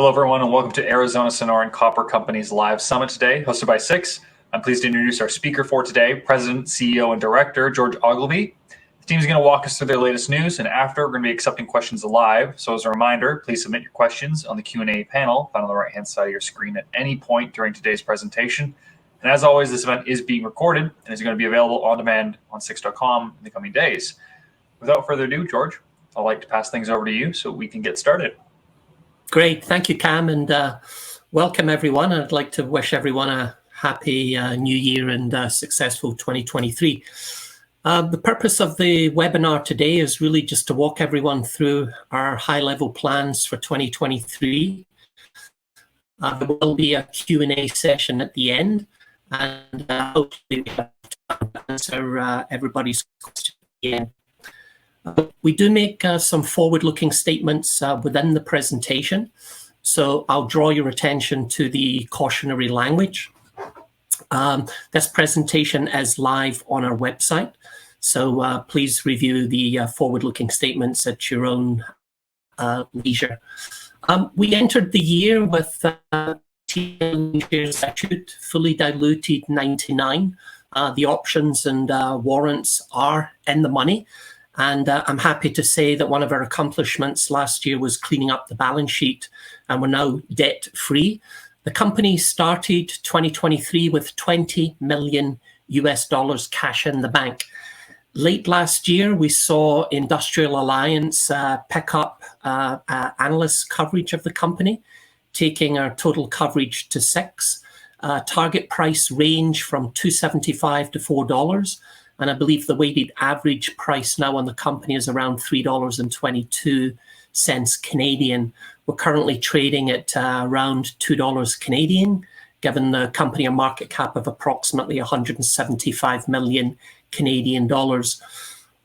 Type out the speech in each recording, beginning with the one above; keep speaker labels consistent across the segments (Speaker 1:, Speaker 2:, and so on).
Speaker 1: Hello, everyone, and welcome to Arizona Sonoran Copper Company's live summit today, hosted by Six. I'm pleased to introduce our speaker for today, President, CEO, and Director, George Ogilvie. The team is going to walk us through their latest news, and after, we're going to be accepting questions live. So as a reminder, please submit your questions on the Q&A panel found on the right-hand side of your screen at any point during today's presentation. And as always, this event is being recorded and is going to be available on demand on Six.com in the coming days. Without further ado, George, I'd like to pass things over to you so we can get started.
Speaker 2: Great. Thank you, Cam, and welcome everyone. I'd like to wish everyone a happy new year and successful 2023. The purpose of the webinar today is really just to walk everyone through our high-level plans for 2023. There will be a Q&A session at the end, and hopefully we have time to answer everybody's questions at the end. We do make some forward-looking statements within the presentation, so I'll draw your attention to the cautionary language. This presentation is live on our website, so please review the forward-looking statements at your own leisure. We entered the year with shares issued, fully diluted 99. The options and warrants are in the money. And I'm happy to say that one of our accomplishments last year was cleaning up the balance sheet, and we're now debt-free. The company started 2023 with $20 million cash in the bank. Late last year, we saw Industrial Alliance pick up analyst coverage of the company, taking our total coverage to 6. Target price range from $2.75 to $4. And I believe the weighted average price now on the company is around $3.22 Canadian. We're currently trading at around $2 Canadian, given the company a market cap of approximately 175 million Canadian dollars.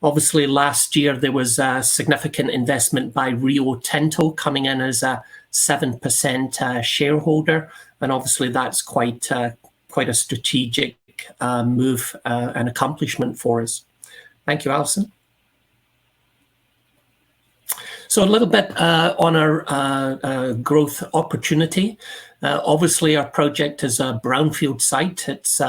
Speaker 2: Obviously, last year there was a significant investment by Rio Tinto coming in as a 7% shareholder, and obviously that's quite a strategic move and accomplishment for us. Thank you, Alison. So a little bit on our growth opportunity. Obviously, our project is a brownfield site. It's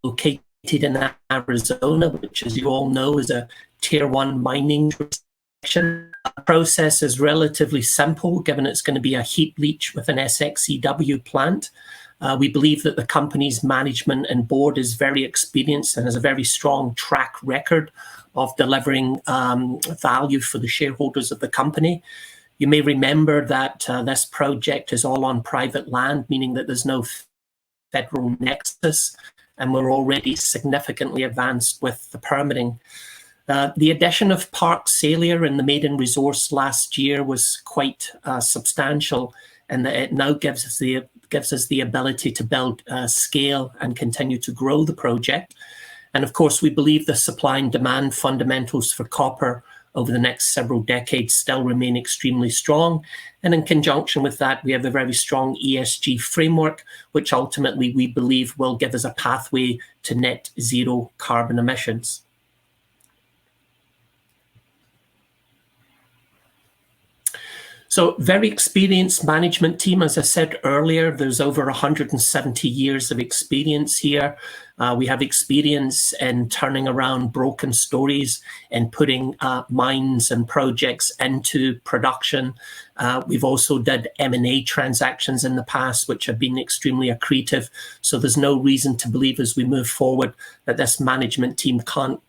Speaker 2: located in Arizona, which, as you all know, is a Tier 1 mining jurisdiction. The process is relatively simple, given it's going to be a heap leach with an SX-EW plant. We believe that the company's management and board is very experienced and has a very strong track record of delivering value for the shareholders of the company. You may remember that this project is all on private land, meaning that there's no federal nexus, and we're already significantly advanced with the permitting. The addition of Park Salia in the maiden resource last year was quite substantial, and that it now gives us the ability to build scale and continue to grow the project. And of course, we believe the supply and demand fundamentals for copper over the next several decades still remain extremely strong. And in conjunction with that, we have a very strong ESG framework, which ultimately we believe will give us a pathway to net zero carbon emissions. So very experienced management team. As I said earlier, there's over 170 years of experience here. We have experience in turning around broken stories and putting mines and projects into production. We've also did M&A transactions in the past, which have been extremely accretive. So there's no reason to believe as we move forward that this management team can't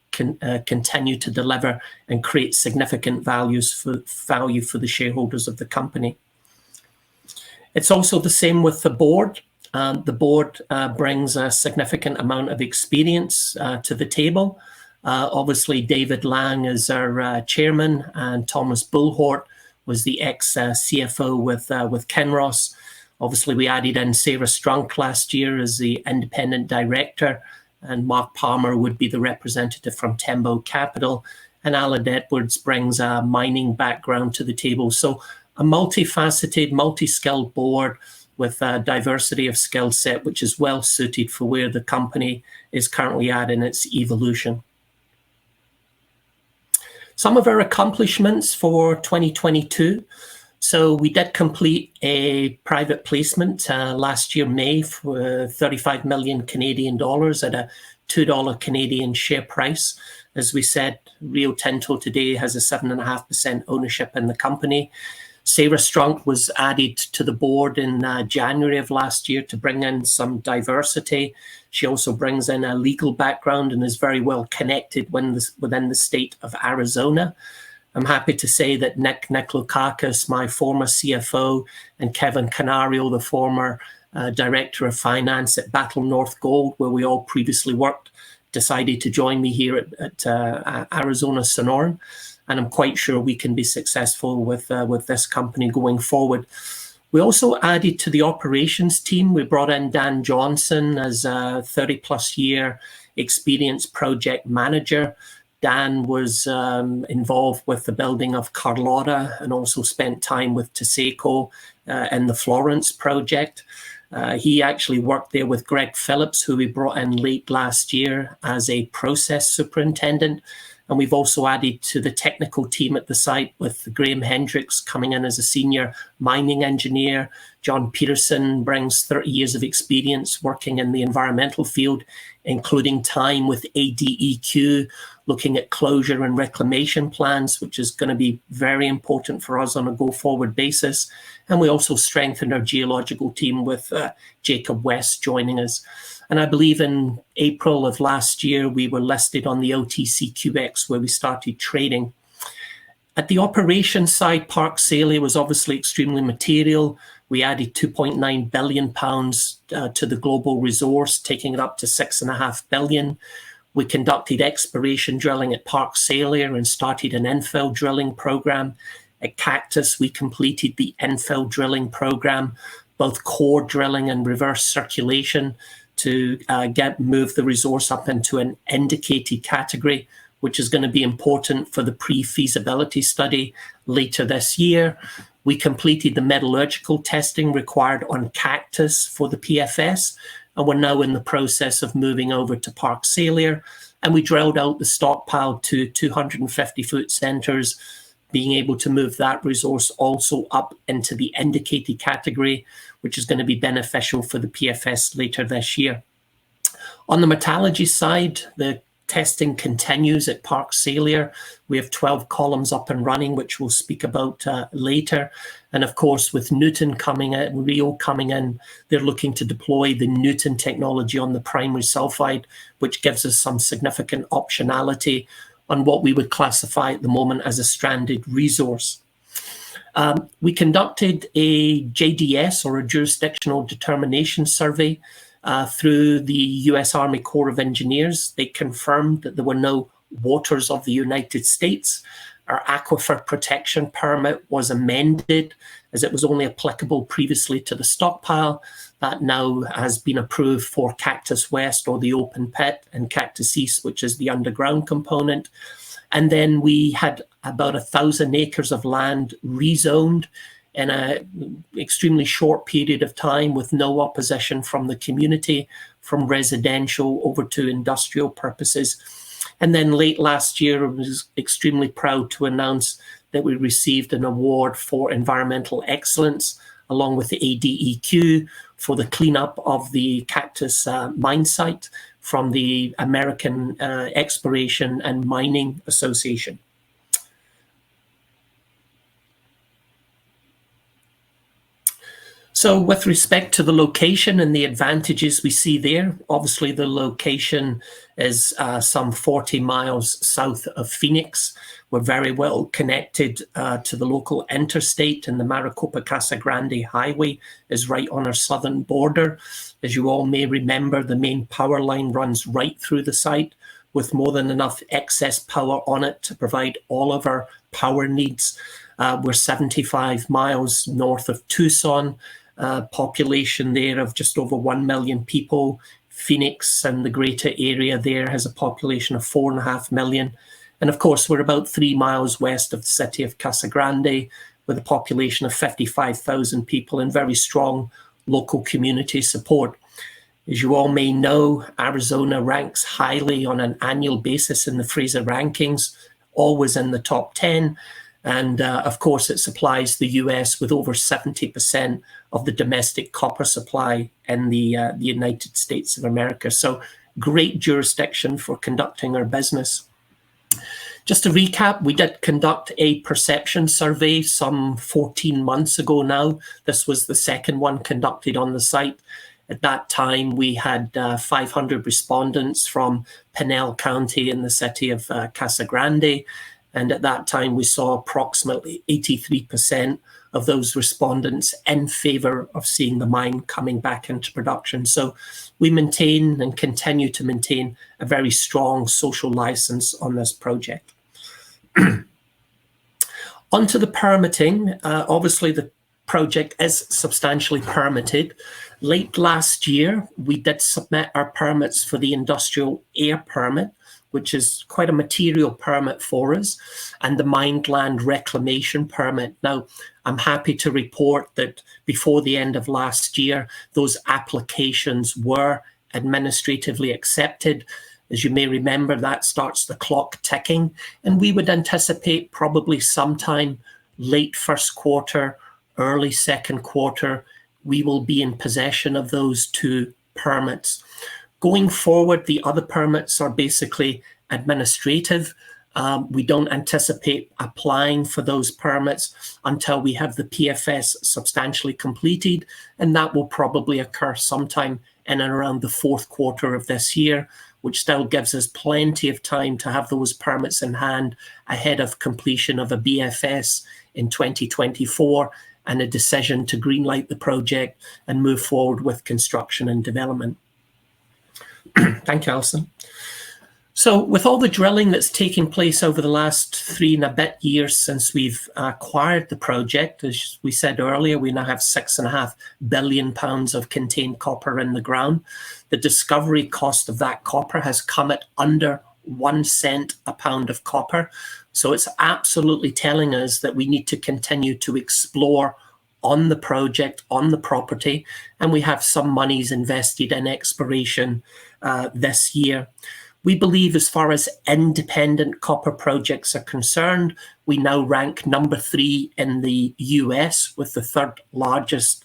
Speaker 2: continue to deliver and create significant value for the shareholders of the company. It's also the same with the board. The board brings a significant amount of experience to the table. Obviously, David Lang is our chairman, and Thomas Bullhort was the ex-CFO with Kinross. Obviously, we added in Sarah Strunk last year as the independent director, and Mark Palmer would be the representative from Tembo Capital, and Alan Edwards brings a mining background to the table. So a multifaceted, multi-skilled board with a diversity of skill set, which is well suited for where the company is currently at in its evolution. Some of our accomplishments for 2022. So we did complete a private placement last year, May, for 35 million Canadian dollars at a $2 Canadian share price. As we said, Rio Tinto today has a 7.5% ownership in the company. Sarah Strunk was added to the board in January of last year to bring in some diversity. She also brings in a legal background and is very well connected within the state of Arizona. I'm happy to say that Nick Nikolakakis, my former CFO, and Kevin Canario, the former Director of Finance at Battle North Gold, where we all previously worked, decided to join me here at Arizona Sonoran. And I'm quite sure we can be successful with this company going forward. We also added to the operations team. We brought in Dan Johnson as a 30-plus year experienced project manager. Dan was involved with the building of Carlotta and also spent time with Taseko in the Florence project. He actually worked there with Greg Phillips, who we brought in late last year as a process superintendent. And we've also added to the technical team at the site with Graham Hendricks coming in as a senior mining engineer. John Peterson brings 30 years of experience working in the environmental field, including time with ADEQ, looking at closure and reclamation plans, which is going to be very important for us on a go-forward basis. And we also strengthened our geological team with Jacob West joining us. And I believe in April of last year, we were listed on the OTCQX, where we started trading. At the operations side, Park Saley was obviously extremely material. We added £2.9 billion to the global resource, taking it up to £6.5 billion. We conducted exploration drilling at Park Saley and started an infill drilling program. At Cactus, we completed the infill drilling program, both core drilling and reverse circulation, to move the resource up into an indicated category, which is going to be important for the pre-feasibility study later this year. We completed the metallurgical testing required on Cactus for the PFS, and we're now in the process of moving over to Park Saley. And we drilled out the stockpile to 250-foot centers, being able to move that resource also up into the indicated category, which is going to be beneficial for the PFS later this year. On the metallurgy side, the testing continues at Park Saley. We have 12 columns up and running, which we'll speak about later. And of course, with Newton coming in, Rio coming in, they're looking to deploy the Newton technology on the primary sulfide, which gives us some significant optionality on what we would classify at the moment as a stranded resource. We conducted a JDS, or a jurisdictional determination survey, through the US Army Corps of Engineers. They confirmed that there were no waters of the United States. Our aquifer protection permit was amended as it was only applicable previously to the stockpile. That now has been approved for Cactus West, or the open pit, and Cactus East, which is the underground component. And then we had about 1,000 acres of land rezoned in an extremely short period of time with no opposition from the community, from residential over to industrial purposes. And then late last year, I was extremely proud to announce that we received an award for environmental excellence, along with the ADEQ, for the cleanup of the Cactus mine site from the American Exploration and Mining Association. So with respect to the location and the advantages we see there, obviously the location is some 40 miles south of Phoenix. We're very well connected to the local interstate, and the Maricopa-Casa Grande Highway is right on our southern border. As you all may remember, the main power line runs right through the site with more than enough excess power on it to provide all of our power needs. We're 75 miles north of Tucson. Population there of just over 1 million people. Phoenix and the greater area there has a population of 4.5 million. And of course, we're about 3 miles west of the city of Casa Grande with a population of 55,000 people and very strong local community support. As you all may know, Arizona ranks highly on an annual basis in the Fraser rankings, always in the top 10. And of course, it supplies the US with over 70% of the domestic copper supply in the United States of America. So great jurisdiction for conducting our business. Just to recap, we did conduct a perception survey some 14 months ago now. This was the second one conducted on the site. At that time, we had 500 respondents from Pinell County in the city of Casa Grande. And at that time, we saw approximately 83% of those respondents in favor of seeing the mine coming back into production. So we maintain and continue to maintain a very strong social license on this project. Onto the permitting. Obviously, the project is substantially permitted. Late last year, we did submit our permits for the industrial air permit, which is quite a material permit for us, and the mined land reclamation permit. Now, I'm happy to report that before the end of last year, those applications were administratively accepted. As you may remember, that starts the clock ticking, and we would anticipate probably sometime late first quarter, early second quarter, we will be in possession of those two permits. Going forward, the other permits are basically administrative. We don't anticipate applying for those permits until we have the PFS substantially completed, and that will probably occur sometime in and around the fourth quarter of this year, which still gives us plenty of time to have those permits in hand ahead of completion of a BFS in 2024 and a decision to greenlight the project and move forward with construction and development. Thank you, Alison. So with all the drilling that's taking place over the last 3 and a bit years since we've acquired the project, as we said earlier, we now have 6.5 billion pounds of contained copper in the ground. The discovery cost of that copper has come at under 1 cent a pound of copper. So it's absolutely telling us that we need to continue to explore on the project, on the property, and we have some monies invested in exploration this year. We believe as far as independent copper projects are concerned, we now rank number 3 in the US with the 3rd largest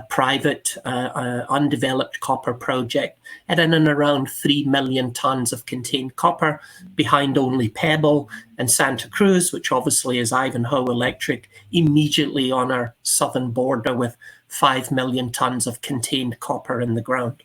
Speaker 2: private undeveloped copper project at in and around 3 million tons of contained copper, behind only Pebble and Santa Cruz, which obviously is Ivanhoe Electric, immediately on our southern border with 5 million tons of contained copper in the ground.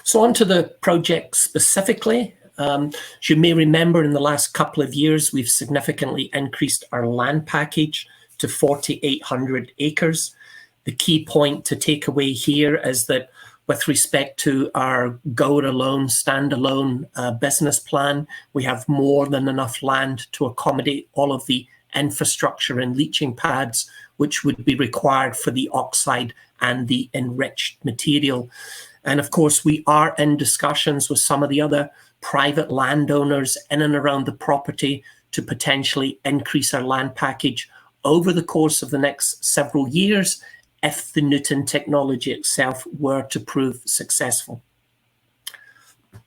Speaker 2: So on to the project specifically. As you may remember, in the last couple of years, we've significantly increased our land package to 4,800 acres. The key point to take away here is that with respect to our go-it-alone, stand-alone business plan, we have more than enough land to accommodate all of the infrastructure and leaching pads which would be required for the oxide and the enriched material. And of course, we are in discussions with some of the other private landowners in and around the property to potentially increase our land package over the course of the next several years if the Newton technology itself were to prove successful.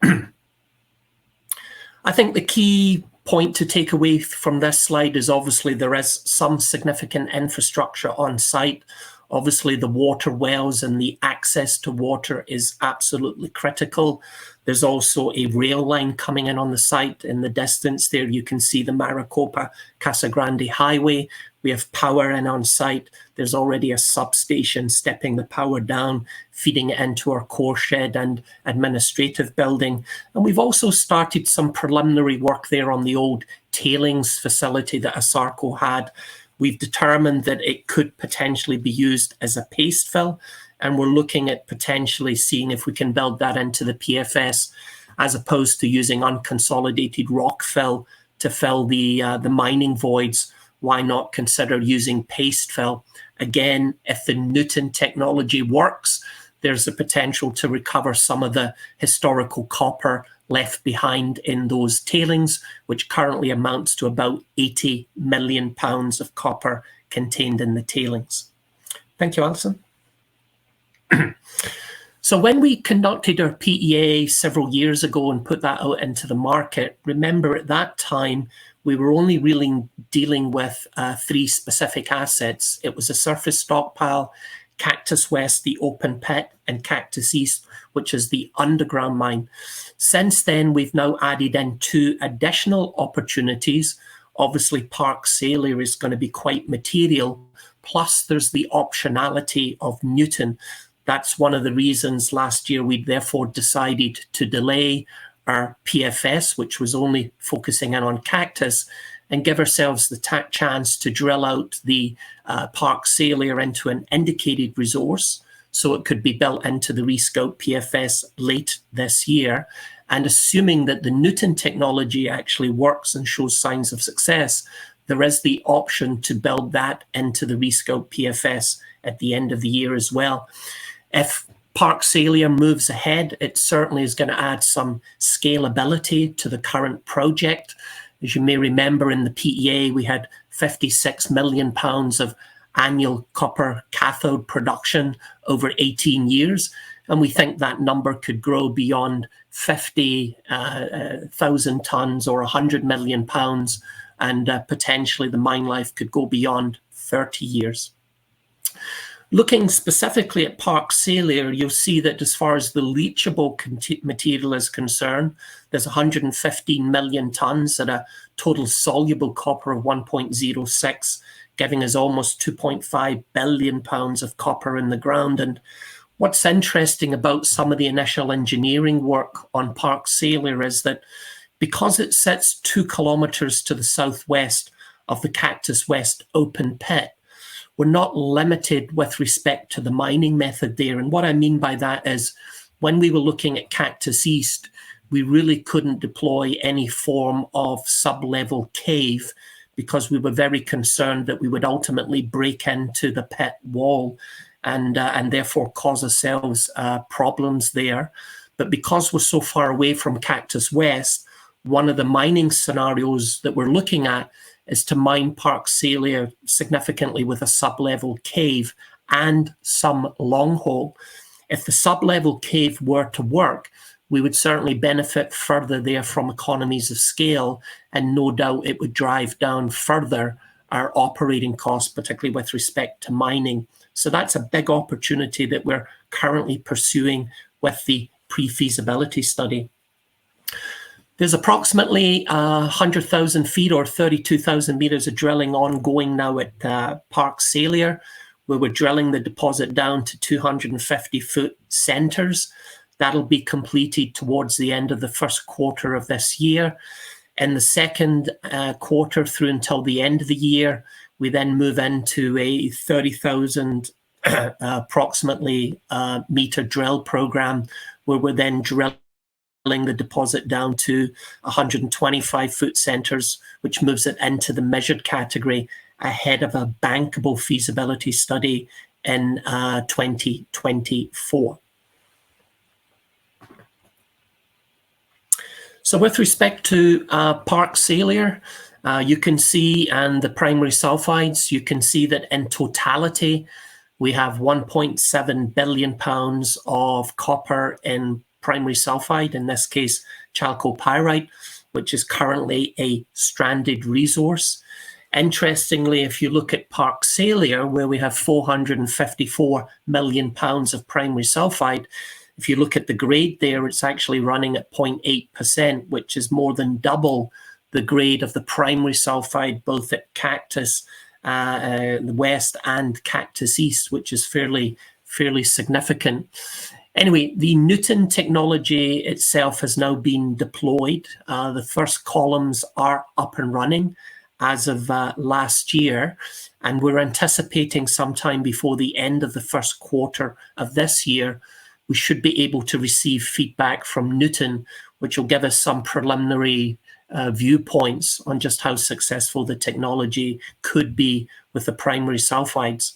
Speaker 2: I think the key point to take away from this slide is obviously there is some significant infrastructure on site. Obviously, the water wells and the access to water is absolutely critical. There's also a rail line coming in on the site. In the distance there, you can see the Maricopa-Casa Grande Highway. We have power in on site. There's already a substation stepping the power down, feeding it into our core shed and administrative building. And we've also started some preliminary work there on the old tailings facility that ASARCO had. We've determined that it could potentially be used as a paste fill, and we're looking at potentially seeing if we can build that into the PFS as opposed to using unconsolidated rock fill to fill the mining voids. Why not consider using paste fill? Again, if the Newton technology works, there's the potential to recover some of the historical copper left behind in those tailings, which currently amounts to about 80 million pounds of copper contained in the tailings. Thank you, Alison. So when we conducted our PEA several years ago and put that out into the market, remember at that time, we were only really dealing with 3 specific assets. It was a surface stockpile, Cactus West, the open pit, and Cactus East, which is the underground mine. Since then, we've now added in 2 additional opportunities. Obviously, Park Salyer is going to be quite material. Plus, there's the optionality of Newton. That's one of the reasons last year we therefore decided to delay our PFS, which was only focusing in on Cactus, and give ourselves the chance to drill out the Park Salyer into an indicated resource, so it could be built into the rescope PFS late this year. And assuming that the Newton technology actually works and shows signs of success, there is the option to build that into the rescope PFS at the end of the year as well. If Park Salyer moves ahead, it certainly is going to add some scalability to the current project. As you may remember, in the PEA, we had 56 million pounds of annual copper cathode production over 18 years. And we think that number could grow beyond 50,000 tons or 100 million pounds. And potentially the mine life could go beyond 30 years. Looking specifically at Park Salyer, you'll see that as far as the leachable material is concerned, there's 115 million tons at a total soluble copper of 1.06, giving us almost 2.5 billion pounds of copper in the ground. And what's interesting about some of the initial engineering work on Park Salyer is that because it sits 2 kilometers to the southwest of the Cactus West open pit, we're not limited with respect to the mining method there. And what I mean by that is when we were looking at Cactus East, we really couldn't deploy any form of sub-level cave because we were very concerned that we would ultimately break into the pit wall and therefore cause ourselves problems there. But because we're so far away from Cactus West, one of the mining scenarios that we're looking at is to mine Park Salyer significantly with a sub-level cave and some long hole. If the sub-level cave were to work, we would certainly benefit further there from economies of scale, and no doubt it would drive down further our operating costs, particularly with respect to mining. So that's a big opportunity that we're currently pursuing with the pre-feasibility study. There's approximately 100,000 feet or 32,000 meters of drilling ongoing now at Park Salyer, where we're drilling the deposit down to 250-foot centers. That'll be completed towards the end of the first quarter of this year. In the second quarter through until the end of the year, we then move into a 30,000 approximately meter drill program, where we're then drilling the deposit down to 125-foot centers, which moves it into the measured category ahead of a bankable feasibility study in 2024. So with respect to Park Salyer, you can see, and the primary sulfides, you can see that in totality, we have 1.7 billion pounds of copper in primary sulfide, in this case chalcopyrite, which is currently a stranded resource. Interestingly, if you look at Park Salyer, where we have 454 million pounds of primary sulfide, if you look at the grade there, it's actually running at 0.8%, which is more than double the grade of the primary sulfide, both at Cactus West and Cactus East, which is fairly significant. Anyway, the Newton technology itself has now been deployed. The first columns are up and running as of last year, and we're anticipating sometime before the end of the first quarter of this year, we should be able to receive feedback from Newton, which will give us some preliminary viewpoints on just how successful the technology could be with the primary sulfides.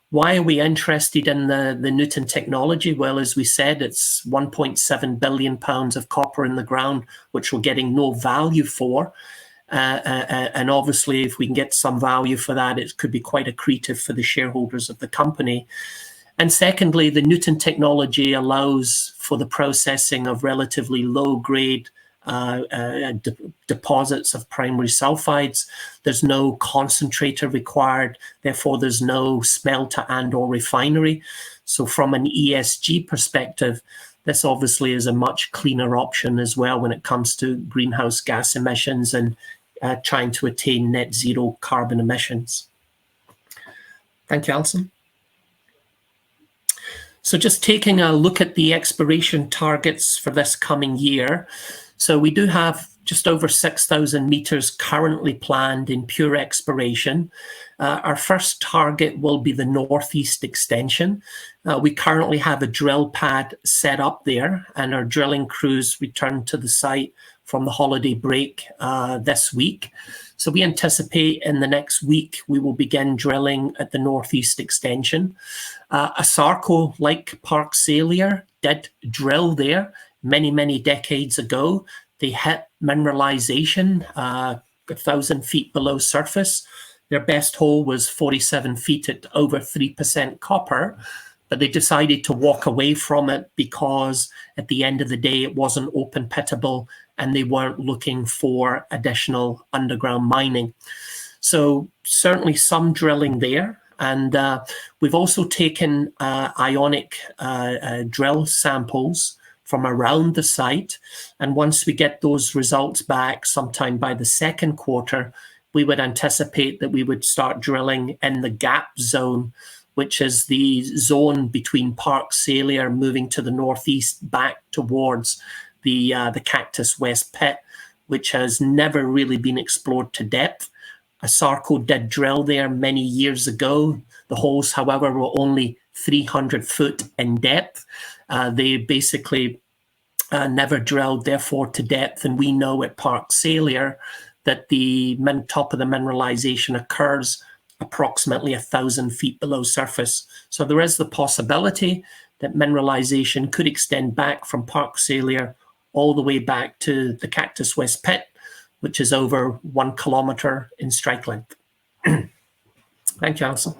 Speaker 2: Why are we interested in the Newton technology? Well, as we said, it's 1.7 billion pounds of copper in the ground, which we're getting no value for. And obviously, if we can get some value for that, it could be quite accretive for the shareholders of the company. And secondly, the Newton technology allows for the processing of relatively low-grade deposits of primary sulfides. There's no concentrator required, therefore there's no smelter and or refinery. So from an ESG perspective, this obviously is a much cleaner option as well when it comes to greenhouse gas emissions and trying to attain net zero carbon emissions. Thank you, Alison. So just taking a look at the exploration targets for this coming year. So we do have just over 6,000 meters currently planned in pure exploration. Our first target will be the northeast extension. We currently have a drill pad set up there, and our drilling crews returned to the site from the holiday break this week. So we anticipate in the next week we will begin drilling at the northeast extension. ASARCO, like Park Salyer, did drill there many decades ago. They hit mineralization 1,000 feet below surface. Their best hole was 47 feet at over 3% copper, but they decided to walk away from it because at the end of the day it wasn't open pittable and they weren't looking for additional underground mining. So certainly some drilling there. And we've also taken ionic drill samples from around the site. And once we get those results back sometime by the second quarter, we would anticipate that we would start drilling in the gap zone, which is the zone between Park Salyer moving to the northeast back towards the Cactus West pit, which has never really been explored to depth. ASARCO did drill there many years ago. The holes, however, were only 300 foot in depth. They basically never drilled, therefore, to depth. And we know at Park Salyer that the top of the mineralization occurs approximately 1,000 feet below surface. So there is the possibility that mineralization could extend back from Park Salyer all the way back to the Cactus West pit, which is over 1 kilometer in strike length. Thank you, Alison.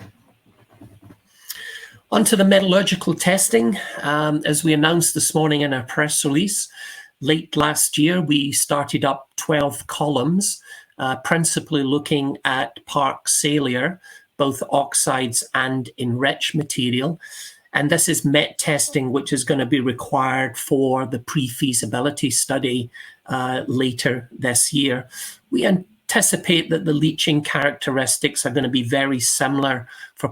Speaker 2: On to the metallurgical testing. As we announced this morning in our press release, late last year, we started up 12 columns, principally looking at Park Salyer, both oxides and enriched material. And this is met testing, which is going to be required for the pre-feasibility study later this year. We anticipate that the leaching characteristics are going to be very similar for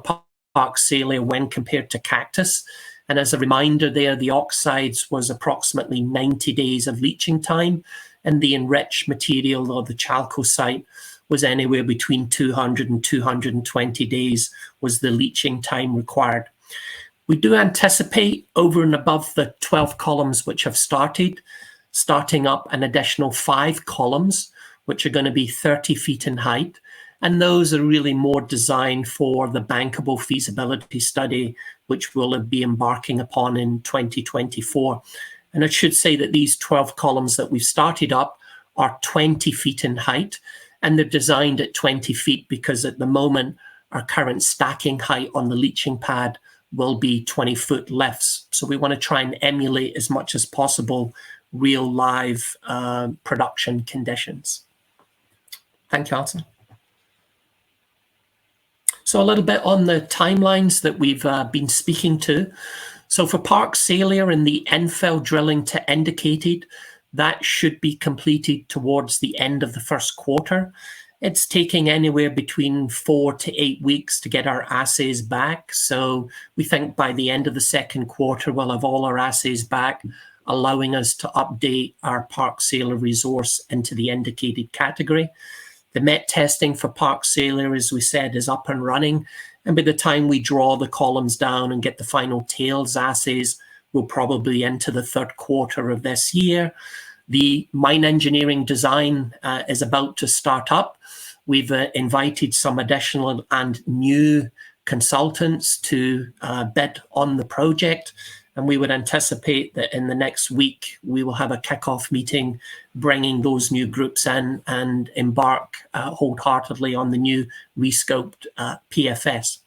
Speaker 2: Park Salyer when compared to Cactus. And as a reminder there, the oxides was approximately 90 days of leaching time, and the enriched material or the chalcocite was anywhere between 200 and 220 days was the leaching time required. We do anticipate over and above the 12 columns which have starting up an additional 5 columns, which are going to be 30 feet in height. And those are really more designed for the bankable feasibility study, which we'll be embarking upon in 2024. And I should say that these 12 columns that we've started up are 20 feet in height, and they're designed at 20 feet because at the moment, our current stacking height on the leaching pad will be 20-foot lifts. So we want to try and emulate as much as possible real live production conditions. Thank you, Alison. So a little bit on the timelines that we've been speaking to. So for Park Salyer and the infill drilling to indicated, that should be completed towards the end of the first quarter. It's taking anywhere between 4 to 8 weeks to get our assays back. So we think by the end of the second quarter, we'll have all our assays back, allowing us to update our Park Salyer resource into the indicated category. The met testing for Park Salyer, as we said, is up and running. And by the time we draw the columns down and get the final tails assays, we'll probably into the third quarter of this year. The mine engineering design is about to start up. We've invited some additional and new consultants to bid on the project. And we would anticipate that in the next week, we will have a kickoff meeting, bringing those new groups in and embark wholeheartedly on the new rescoped PFS.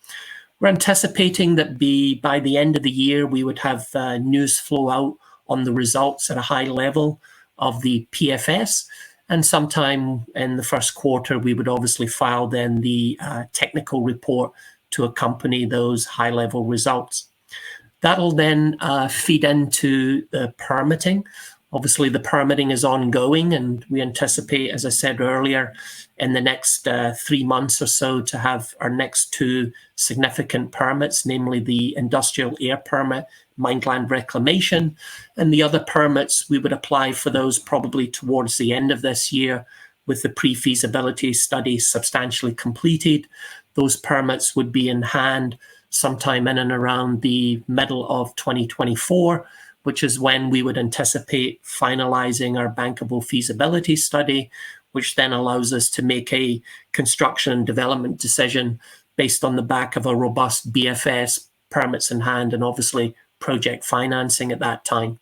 Speaker 2: We're anticipating that by the end of the year, we would have news flow out on the results at a high level of the PFS. And sometime in the first quarter, we would obviously file then the technical report to accompany those high-level results. That'll then feed into the permitting. Obviously, the permitting is ongoing, and we anticipate, as I said earlier, in the next 3 months or so to have our next 2 significant permits, namely the industrial air permit, Mineland reclamation, and the other permits, we would apply for those probably towards the end of this year with the pre-feasibility study substantially completed. Those permits would be in hand sometime in and around the middle of 2024, which is when we would anticipate finalizing our bankable feasibility study, which then allows us to make a construction and development decision based on the back of a robust BFS, permits in hand, and obviously project financing at that time.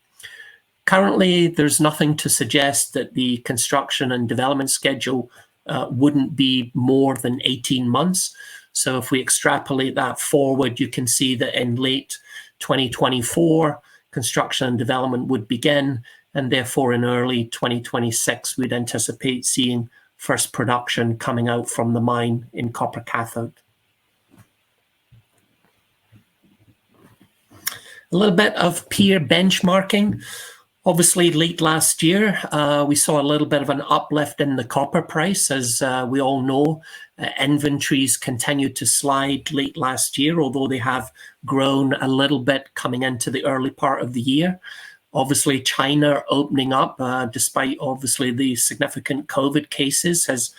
Speaker 2: Currently, there's nothing to suggest that the construction and development schedule wouldn't be more than 18 months. So if we extrapolate that forward, you can see that in late 2024, construction and development would begin, and therefore in early 2026, we'd anticipate seeing first production coming out from the mine in copper cathode. A little bit of peer benchmarking. Obviously, late last year, we saw a little bit of an uplift in the copper price. As we all know, inventories continued to slide late last year, although they have grown a little bit coming into the early part of the year. Obviously, China opening up, despite obviously the significant COVID cases, has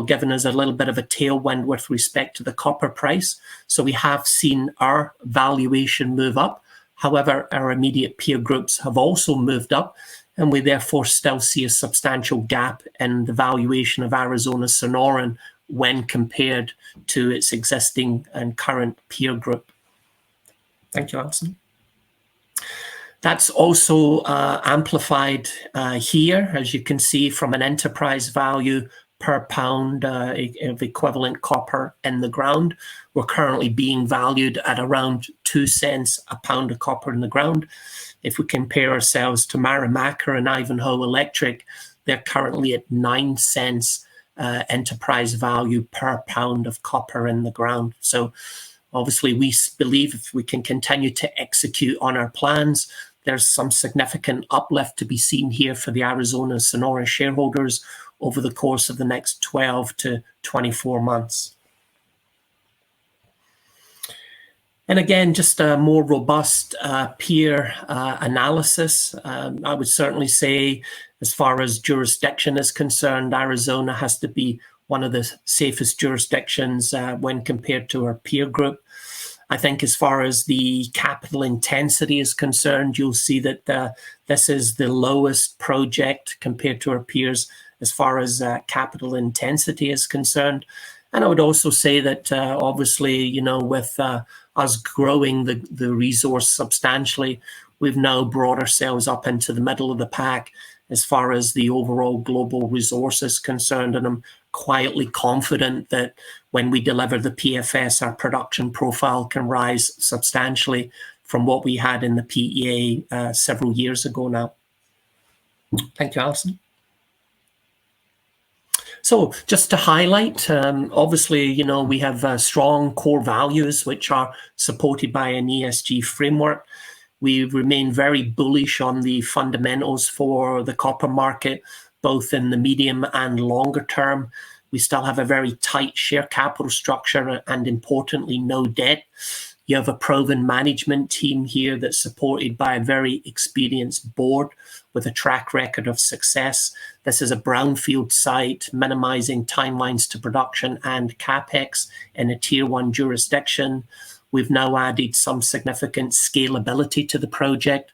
Speaker 2: given us a little bit of a tailwind with respect to the copper price. So we have seen our valuation move up. However, our immediate peer groups have also moved up, and we therefore still see a substantial gap in the valuation of Arizona Sonoran when compared to its existing and current peer group. Thank you, Alison. That's also amplified here, as you can see, from an enterprise value per pound of equivalent copper in the ground. We're currently being valued at around 2 cents a pound of copper in the ground. If we compare ourselves to Marimaca and Ivanhoe Electric, they're currently at 9 cents enterprise value per pound of copper in the ground. So obviously we believe if we can continue to execute on our plans, there's some significant uplift to be seen here for the Arizona Sonoran shareholders over the course of the next 12 to 24 months. And again, just a more robust peer analysis. I would certainly say, as far as jurisdiction is concerned, Arizona has to be one of the safest jurisdictions when compared to our peer group. I think as far as the capital intensity is concerned, you'll see that this is the lowest project compared to our peers as far as capital intensity is concerned. And I would also say that obviously, with us growing the resource substantially, we've now brought ourselves up into the middle of the pack as far as the overall global resource is concerned. And I'm quietly confident that when we deliver the PFS, our production profile can rise substantially from what we had in the PEA several years ago now. Thank you, Alison. So just to highlight, obviously, we have strong core values which are supported by an ESG framework. We remain very bullish on the fundamentals for the copper market, both in the medium and longer term. We still have a very tight share capital structure and, importantly, no debt. You have a proven management team here that's supported by a very experienced board with a track record of success. This is a brownfield site, minimizing timelines to production and CapEx in a tier 1 jurisdiction. We've now added some significant scalability to the project.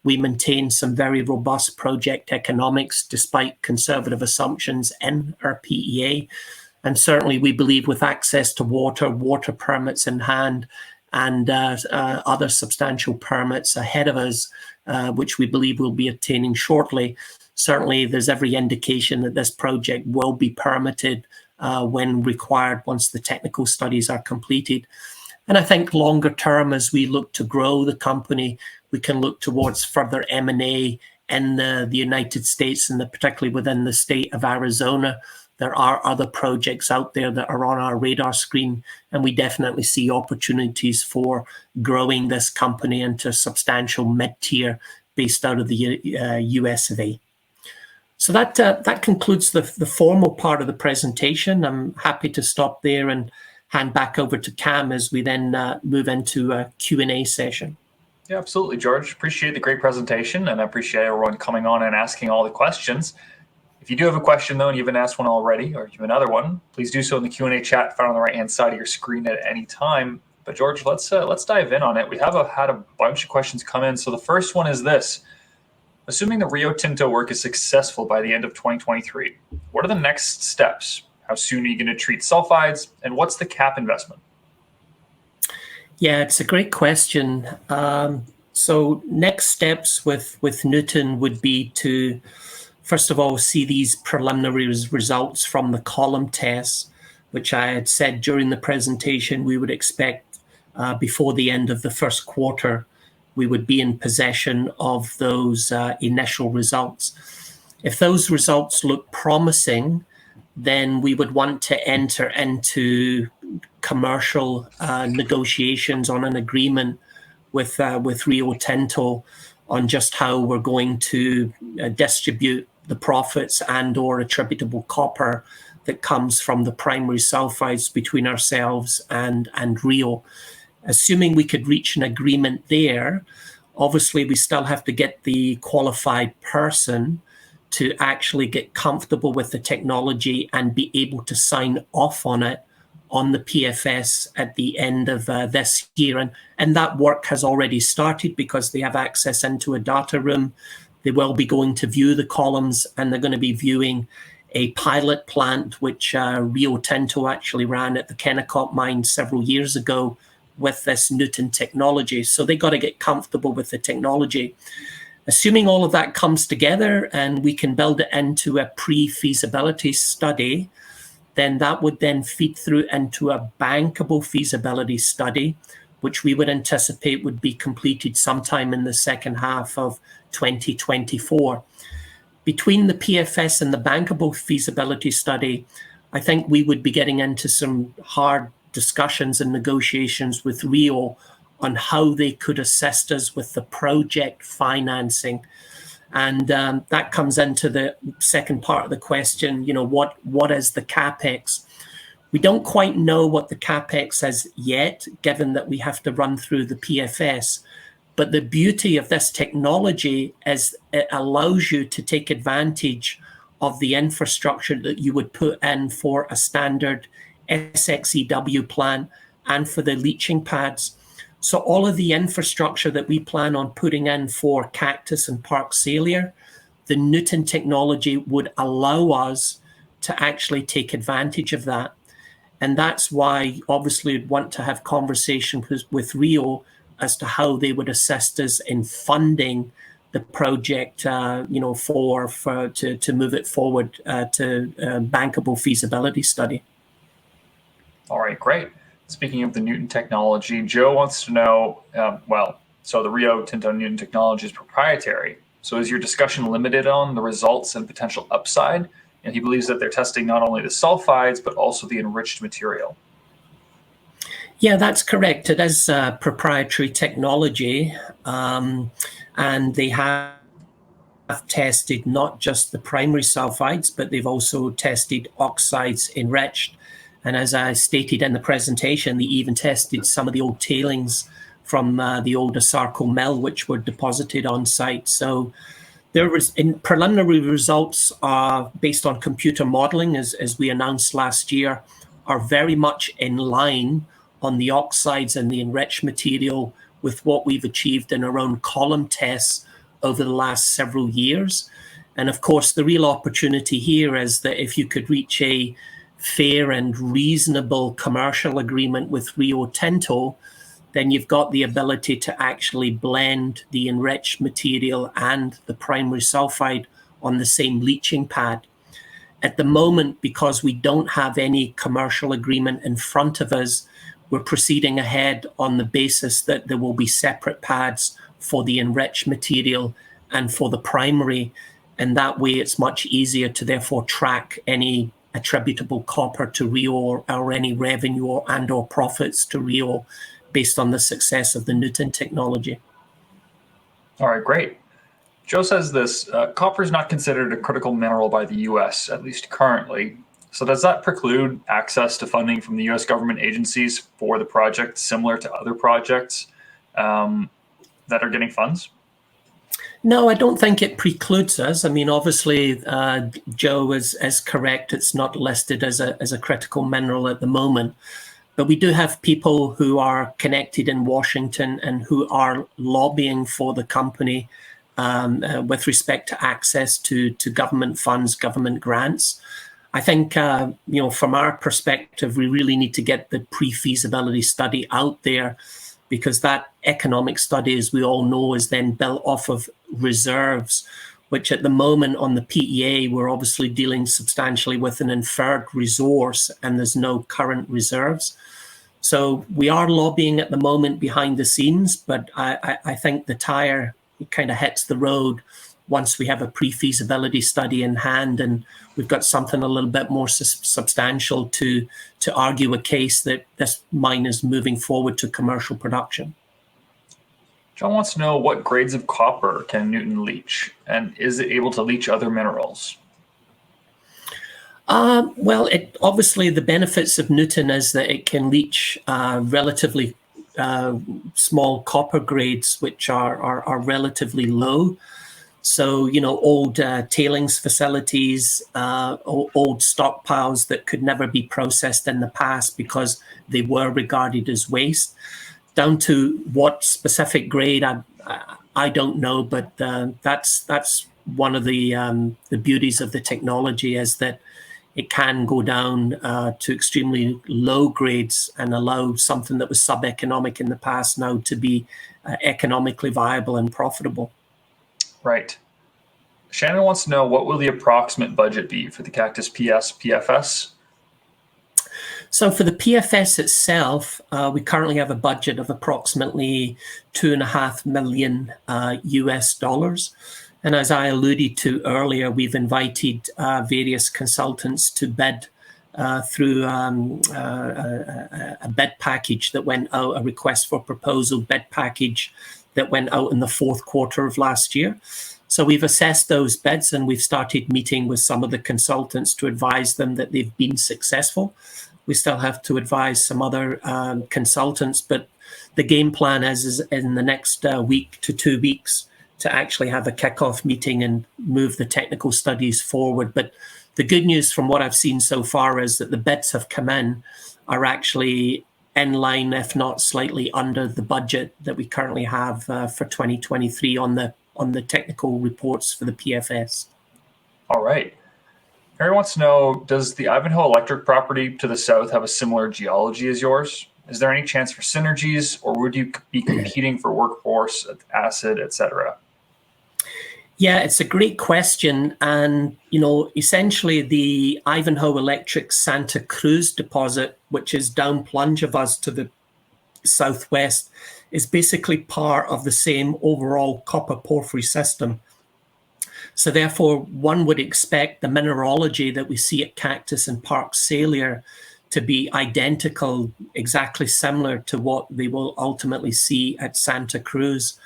Speaker 2: We maintain some very robust project economics despite conservative assumptions in our PEA. And certainly we believe with access to water permits in hand, and other substantial permits ahead of us, which we believe we'll be obtaining shortly. Certainly, there's every indication that this project will be permitted when required once the technical studies are completed. And I think longer term, as we look to grow the company, we can look towards further M&A in the United States, and particularly within the state of Arizona. There are other projects out there that are on our radar screen, and we definitely see opportunities for growing this company into substantial mid-tier based out of the US of A. So that concludes the formal part of the presentation. I'm happy to stop there and hand back over to Cam as we then move into a Q&A session.
Speaker 1: Yeah, absolutely, George. Appreciate the great presentation, and I appreciate everyone coming on and asking all the questions. If you do have a question, though, and you've been asked one already, or you have another one, please do so in the Q&A chat found on the right-hand side of your screen at any time. But George, let's dive in on it. We have had a bunch of questions come in. So the first one is this. Assuming the Rio Tinto work is successful by the end of 2023, what are the next steps? How soon are you going to treat sulfides? And what's the cap investment?
Speaker 2: Yeah, it's a great question. So next steps with Nuton would be to, first of all, see these preliminary results from the column tests, which I had said during the presentation we would expect before the end of the first quarter. We would be in possession of those initial results. If those results look promising, then we would want to enter into commercial negotiations on an agreement with Rio Tinto on just how we're going to distribute the profits and or attributable copper that comes from the primary sulfides between ourselves and Rio. Assuming we could reach an agreement there, obviously we still have to get the qualified person to actually get comfortable with the technology and be able to sign off on it on the PFS at the end of this year. And that work has already started because they have access into a data room. They will be going to view the columns, and they're going to be viewing a pilot plant, which Rio Tinto actually ran at the Kennecott mine several years ago with this Nuton technology. So they got to get comfortable with the technology. Assuming all of that comes together and we can build it into a pre-feasibility study, then that would then feed through into a bankable feasibility study, which we would anticipate would be completed sometime in the second half of 2024. Between the PFS and the bankable feasibility study, I think we would be getting into some hard discussions and negotiations with Rio on how they could assist us with the project financing. And that comes into the second part of the question, what is the CapEx? We don't quite know what the CapEx is yet, given that we have to run through the PFS. But the beauty of this technology is it allows you to take advantage of the infrastructure that you would put in for a standard SXEW plant and for the leaching pads. So all of the infrastructure that we plan on putting in for Cactus and Park Salyer, the Nuton technology would allow us to actually take advantage of that. And that's why obviously we'd want to have conversations with Rio as to how they would assist us in funding the project, to move it forward to bankable feasibility study.
Speaker 1: All right, great. Speaking of the Nuton technology, Joe wants to know, so the Rio Tinto Nuton technology is proprietary. So is your discussion limited on the results and potential upside? And he believes that they're testing not only the sulfides, but also the enriched material.
Speaker 2: Yeah, that's correct. It is proprietary technology, and they have tested not just the primary sulfides, but they've also tested oxides enriched. And as I stated in the presentation, they even tested some of the old tailings from the old Asarco mill, which were deposited on site. So there was preliminary results based on computer modeling, as we announced last year, are very much in line on the oxides and the enriched material with what we've achieved in our own column tests over the last several years. And of course, the real opportunity here is that if you could reach a fair and reasonable commercial agreement with Rio Tinto, then you've got the ability to actually blend the enriched material and the primary sulfide on the same leaching pad. At the moment, because we don't have any commercial agreement in front of us, we're proceeding ahead on the basis that there will be separate pads for the enriched material and for the primary. And that way it's much easier to therefore track any attributable copper to Rio or any revenue or profits to Rio based on the success of the Newton technology.
Speaker 1: All right, great. Joe says this, copper is not considered a critical mineral by the US, at least currently. So does that preclude access to funding from the US government agencies for the project, similar to other projects that are getting funds?
Speaker 2: No, I don't think it precludes us. I mean, obviously, Joe is correct. It's not listed as a critical mineral at the moment. But we do have people who are connected in Washington and who are lobbying for the company with respect to access to government funds, government grants. I think, from our perspective, we really need to get the pre-feasibility study out there, because that economic study, as we all know, is then built off of reserves, which at the moment on the PEA, we're obviously dealing substantially with an inferred resource and there's no current reserves. So we are lobbying at the moment behind the scenes, but I think the tire kind of hits the road once we have a pre-feasibility study in hand and we've got something a little bit more substantial to argue a case that this mine is moving forward to commercial production.
Speaker 1: John wants to know, what grades of copper can Newton leach, and is it able to leach other minerals?
Speaker 2: Well, obviously the benefits of Newton is that it can leach relatively small copper grades, which are relatively low. So, old tailings facilities, old stockpiles that could never be processed in the past because they were regarded as waste. Down to what specific grade, I don't know, but that's one of the beauties of the technology, is that it can go down to extremely low grades and allow something that was sub-economic in the past now to be economically viable and profitable.
Speaker 1: Right. Shannon wants to know, what will the approximate budget be for the Cactus PS PFS?
Speaker 2: So for the PFS itself, we currently have a budget of approximately $2.5 million US dollars. And as I alluded to earlier, we've invited various consultants to bid through a bid package that went out, a request for proposal bid package that went out in the fourth quarter of last year. So we've assessed those bids and we've started meeting with some of the consultants to advise them that they've been successful. We still have to advise some other consultants, but the game plan is in the next week to 2 weeks to actually have a kickoff meeting and move the technical studies forward. But the good news from what I've seen so far is that the bids have come in are actually in line, if not slightly under the budget that we currently have for 2023 on the technical reports for the PFS.
Speaker 1: All right. Harry wants to know, does the Ivanhoe Electric property to the south have a similar geology as yours? Is there any chance for synergies, or would you be competing for workforce, acid, etc.?
Speaker 2: Yeah, it's a great question. And, essentially the Ivanhoe Electric Santa Cruz deposit, which is down plunge of us to the southwest, is basically part of the same overall copper porphyry system. So therefore, one would expect the mineralogy that we see at Cactus and Park Salyer to be identical, exactly similar to what they will ultimately see at Santa Cruz.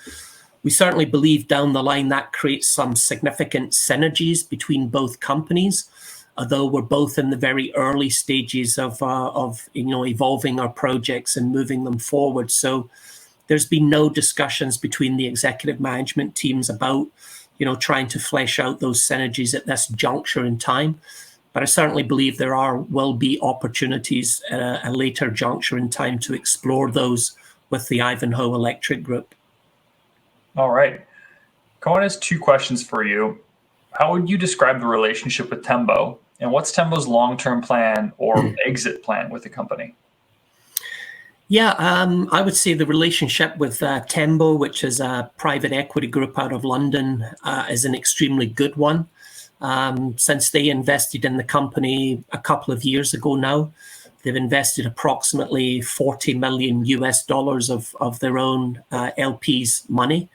Speaker 2: We certainly believe down the line that creates some significant synergies between both companies, although we're both in the very early stages of evolving our projects and moving them forward. So there's been no discussions between the executive management teams about trying to flesh out those synergies at this juncture in time. But I certainly believe there will be opportunities at a later juncture in time to explore those with the Ivanhoe Electric Group.
Speaker 1: All right. Cohen has 2 questions for you. How would you describe the relationship with Tembo? And what's Tembo's long-term plan or exit plan with the company?
Speaker 2: Yeah, I would say the relationship with Tembo, which is a private equity group out of London, is an extremely good one. Since they invested in the company a couple of years ago now, They've invested approximately 40 million US dollars of their own LPs' money.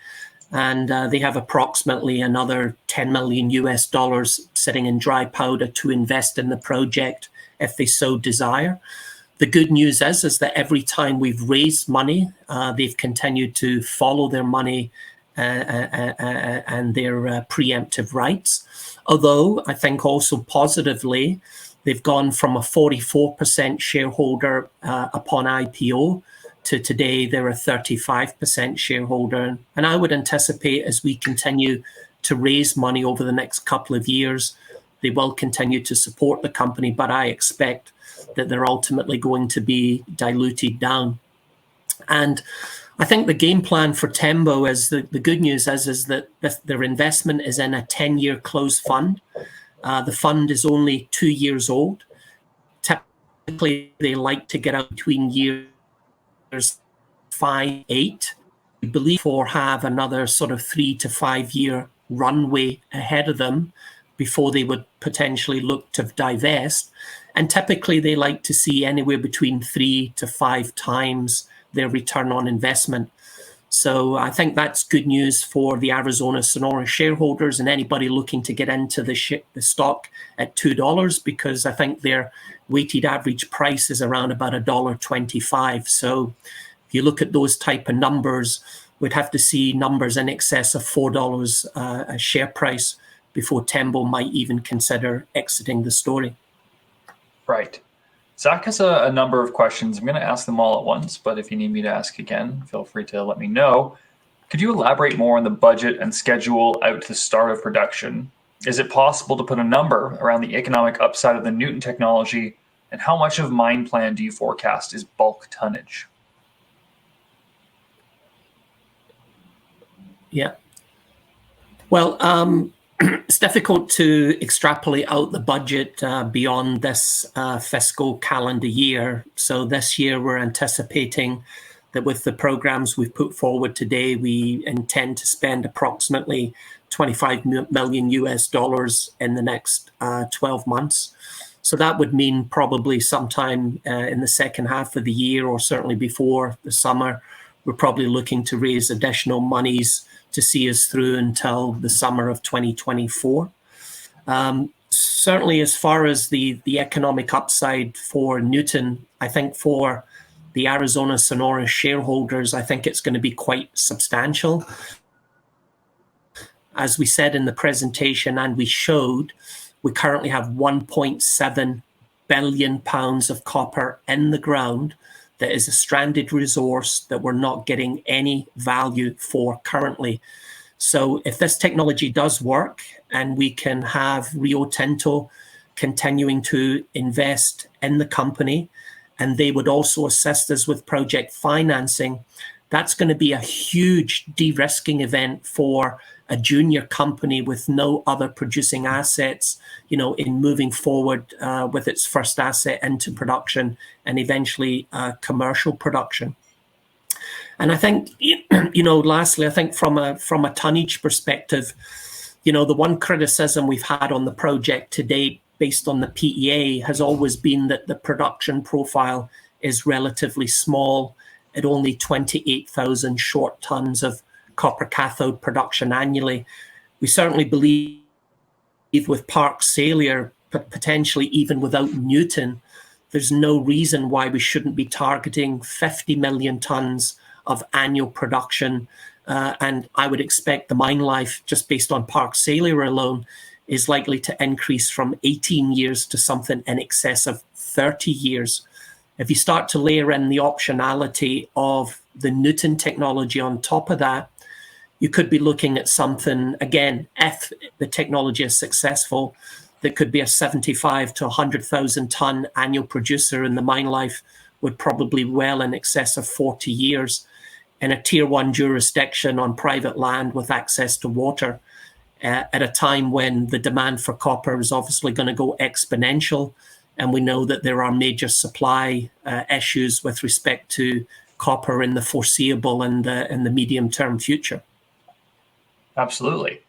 Speaker 2: And they have approximately another 10 million US dollars sitting in dry powder to invest in the project if they so desire. The good news is that every time we've raised money, they've continued to follow their money and their preemptive rights. Although I think also positively, they've gone from a 44% shareholder upon IPO to today they're a 35% shareholder. And I would anticipate as we continue to raise money over the next couple of years, they will continue to support the company, but I expect that they're ultimately going to be diluted down. And I think the game plan for Tembo is the good news is that their investment is in a 10-year closed fund. The fund is only 2 years old. Typically, they like to get out between years 5, 8. We believe or have another sort of 3 to 5 year runway ahead of them before they would potentially look to divest. And typically, they like to see anywhere between 3 to 5 times their return on investment. So I think that's good news for the Arizona Sonoran shareholders and anybody looking to get into the stock at $2, because I think their weighted average price is around about $1.25. So if you look at those type of numbers, we'd have to see numbers in excess of $4 a share price before Tembo might even consider exiting the story.
Speaker 1: Right. Zach has a number of questions. I'm going to ask them all at once, but if you need me to ask again, feel free to let me know. Could you elaborate more on the budget and schedule out to the start of production? Is it possible to put a number around the economic upside of the Newton technology, and how much of mine plan do you forecast is bulk tonnage?
Speaker 2: Yeah. Well, it's difficult to extrapolate out the budget beyond this fiscal calendar year. So this year we're anticipating that with the programs we've put forward today, we intend to spend approximately 25 million US dollars in the next 12 months. So that would mean probably sometime in the second half of the year, or certainly before the summer, we're probably looking to raise additional monies to see us through until the summer of 2024. Certainly as far as the economic upside for Newton, I think for the Arizona Sonoran shareholders, I think it's going to be quite substantial. As we said in the presentation and we showed, we currently have 1.7 billion pounds of copper in the ground that is a stranded resource that we're not getting any value for currently. So if this technology does work and we can have Rio Tinto continuing to invest in the company, and they would also assist us with project financing, that's going to be a huge de-risking event for a junior company with no other producing assets, in moving forward with its first asset into production and eventually commercial production. And I think, lastly, I think from a tonnage perspective, the one criticism we've had on the project to date, based on the PEA, has always been that the production profile is relatively small at only 28,000 short tons of copper cathode production annually. We certainly believe with Park Salyer, but potentially even without Newton, there's no reason why we shouldn't be targeting 50 million tons of annual production. And I would expect the mine life, just based on Park Salyer alone, is likely to increase from 18 years to something in excess of 30 years. If you start to layer in the optionality of the Newton technology on top of that, you could be looking at something, again, if the technology is successful, that could be a 75 to 100,000 ton annual producer, and the mine life would probably well in excess of 40 years in a tier 1 jurisdiction on private land with access to water at a time when the demand for copper is obviously going to go exponential. And we know that there are major supply issues with respect to copper in the foreseeable and the medium-term future.
Speaker 1: Absolutely.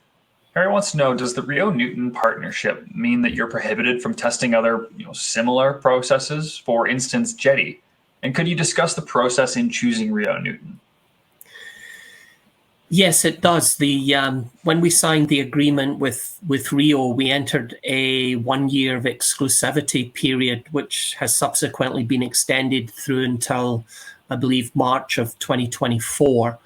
Speaker 1: Harry wants to know, does the Rio Newton partnership mean that you're prohibited from testing other similar processes, for instance, Jetty? And could you discuss the process in choosing Rio Newton?
Speaker 2: Yes, it does. When we signed the agreement with Rio, we entered a 1 year of exclusivity period, which has subsequently been extended through until, I believe, March of 2024,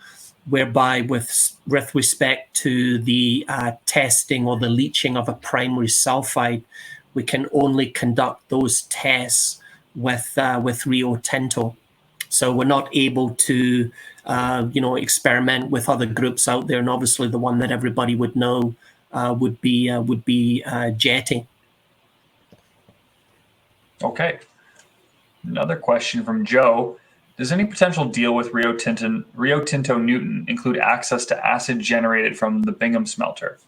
Speaker 2: whereby with respect to the testing or the leaching of a primary sulfide, we can only conduct those tests with Rio Tinto. So we're not able to, experiment with other groups out there, and obviously the one that everybody would know would be Jetty.
Speaker 1: Okay. Another question from Joe. Does any potential deal with Rio Tinto Newton include access to acid generated from the Bingham smelter?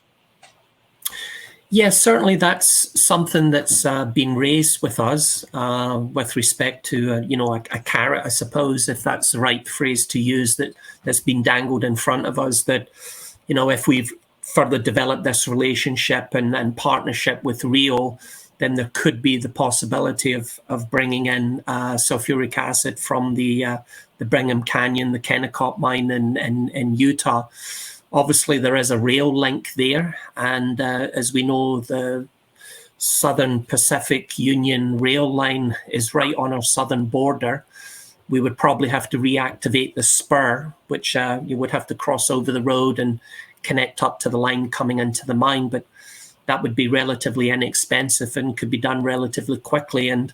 Speaker 2: Yes, certainly that's something that's been raised with us with respect to, a carrot, I suppose, if that's the right phrase to use, that's been dangled in front of us, that, if we've further developed this relationship and partnership with Rio, then there could be the possibility of bringing in sulfuric acid from the Brigham Canyon, the Kennecott mine in Utah. Obviously, there is a rail link there, and as we know, the Southern Pacific Union rail line is right on our southern border. We would probably have to reactivate the spur, which you would have to cross over the road and connect up to the line coming into the mine, but that would be relatively inexpensive and could be done relatively quickly. And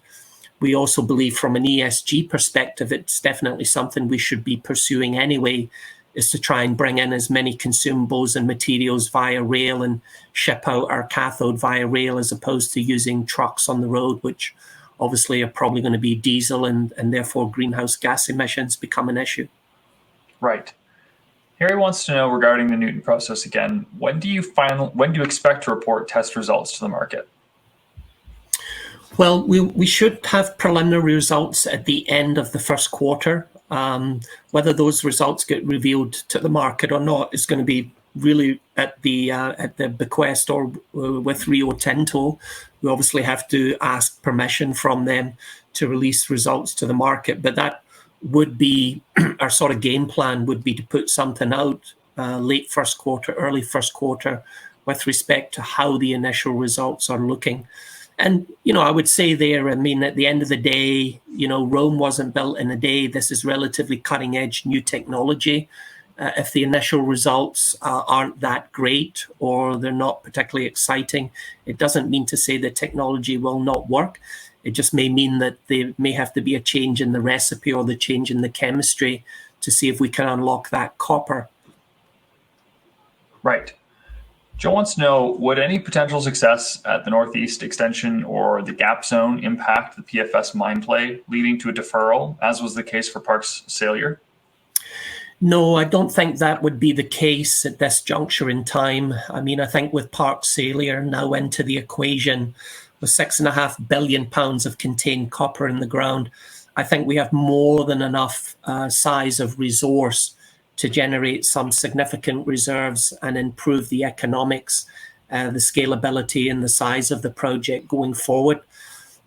Speaker 2: we also believe from an ESG perspective, it's definitely something we should be pursuing anyway, is to try and bring in as many consumables and materials via rail and ship out our cathode via rail, as opposed to using trucks on the road, which obviously are probably going to be diesel, and therefore greenhouse gas emissions become an issue.
Speaker 1: Right. Harry wants to know regarding the Newton process again, when do you expect to report test results to the market?
Speaker 2: Well, we should have preliminary results at the end of the first quarter. Whether those results get revealed to the market or not is going to be really at the bequest or with Rio Tinto. We obviously have to ask permission from them to release results to the market, but that would be our sort of game plan, would be to put something out late first quarter, early first quarter, with respect to how the initial results are looking. And, I would say there, at the end of the day, Rome wasn't built in a day. This is relatively cutting edge new technology. If the initial results aren't that great or they're not particularly exciting, it doesn't mean to say the technology will not work. It just may mean that there may have to be a change in the recipe or the change in the chemistry to see if we can unlock that copper.
Speaker 1: Right. Joe wants to know, would any potential success at the Northeast Extension or the Gap Zone impact the PFS mine play, leading to a deferral, as was the case for Parks Salyer?
Speaker 2: No, I don't think that would be the case at this juncture in time. I think with Parks Salyer now into the equation, with 6.5 billion pounds of contained copper in the ground, I think we have more than enough size of resource to generate some significant reserves and improve the economics, the scalability and the size of the project going forward.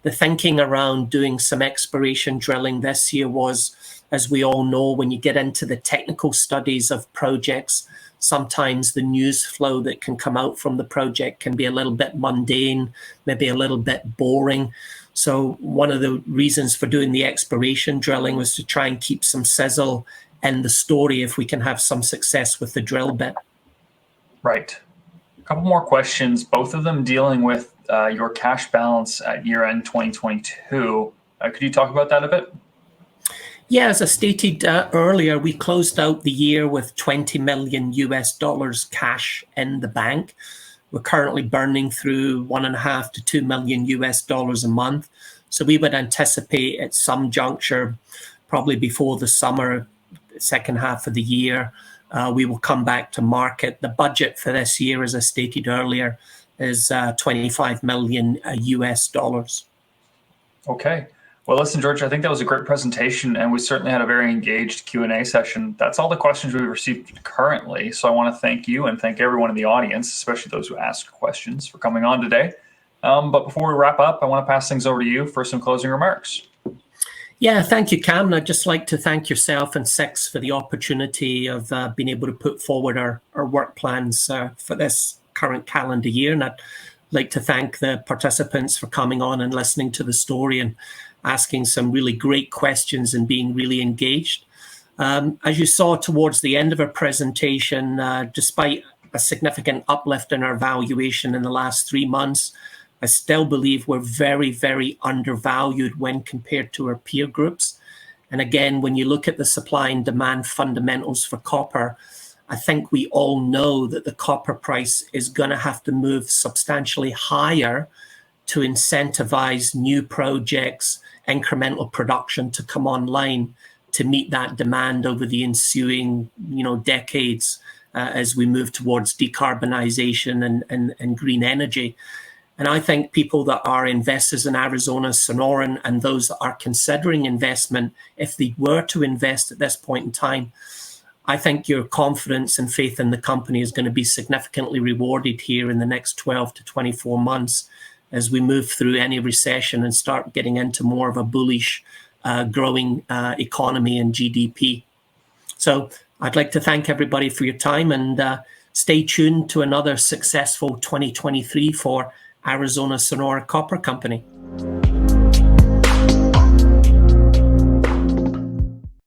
Speaker 2: The thinking around doing some exploration drilling this year was, as we all know, when you get into the technical studies of projects, sometimes the news flow that can come out from the project can be a little bit mundane, maybe a little bit boring. So one of the reasons for doing the exploration drilling was to try and keep some sizzle in the story if we can have some success with the drill bit.
Speaker 1: Right. A couple more questions, both of them dealing with your cash balance at year-end 2022. Could you talk about that a bit?
Speaker 2: Yeah, as I stated earlier, we closed out the year with $20 million cash in the bank. We're currently burning through $1.5 to $2 million a month. So we would anticipate at some juncture, probably before the summer, second half of the year, we will come back to market. The budget for this year, as I stated earlier, is $25 million.
Speaker 1: Okay. Well, listen, George, I think that was a great presentation, and we certainly had a very engaged Q&A session. That's all the questions we've received currently, so I want to thank you and thank everyone in the audience, especially those who asked questions, for coming on today. But before we wrap up, I want to pass things over to you for some closing remarks.
Speaker 2: Yeah, thank you, Cam. And I'd just like to thank yourself and Six for the opportunity of being able to put forward our work plans for this current calendar year. And I'd like to thank the participants for coming on and listening to the story and asking some really great questions and being really engaged. As you saw towards the end of our presentation, despite a significant uplift in our valuation in the last 3 months, I still believe we're very, very undervalued when compared to our peer groups. And again, when you look at the supply and demand fundamentals for copper, I think we all know that the copper price is going to have to move substantially higher to incentivize new projects, incremental production to come online to meet that demand over the ensuing, decades as we move towards decarbonization and green energy. And I think people that are investors in Arizona Sonoran and those that are considering investment, if they were to invest at this point in time, I think your confidence and faith in the company is going to be significantly rewarded here in the next 12 to 24 months as we move through any recession and start getting into more of a bullish growing economy and GDP. So I'd like to thank everybody for your time and stay tuned to another successful 2023 for Arizona Sonora Copper Company.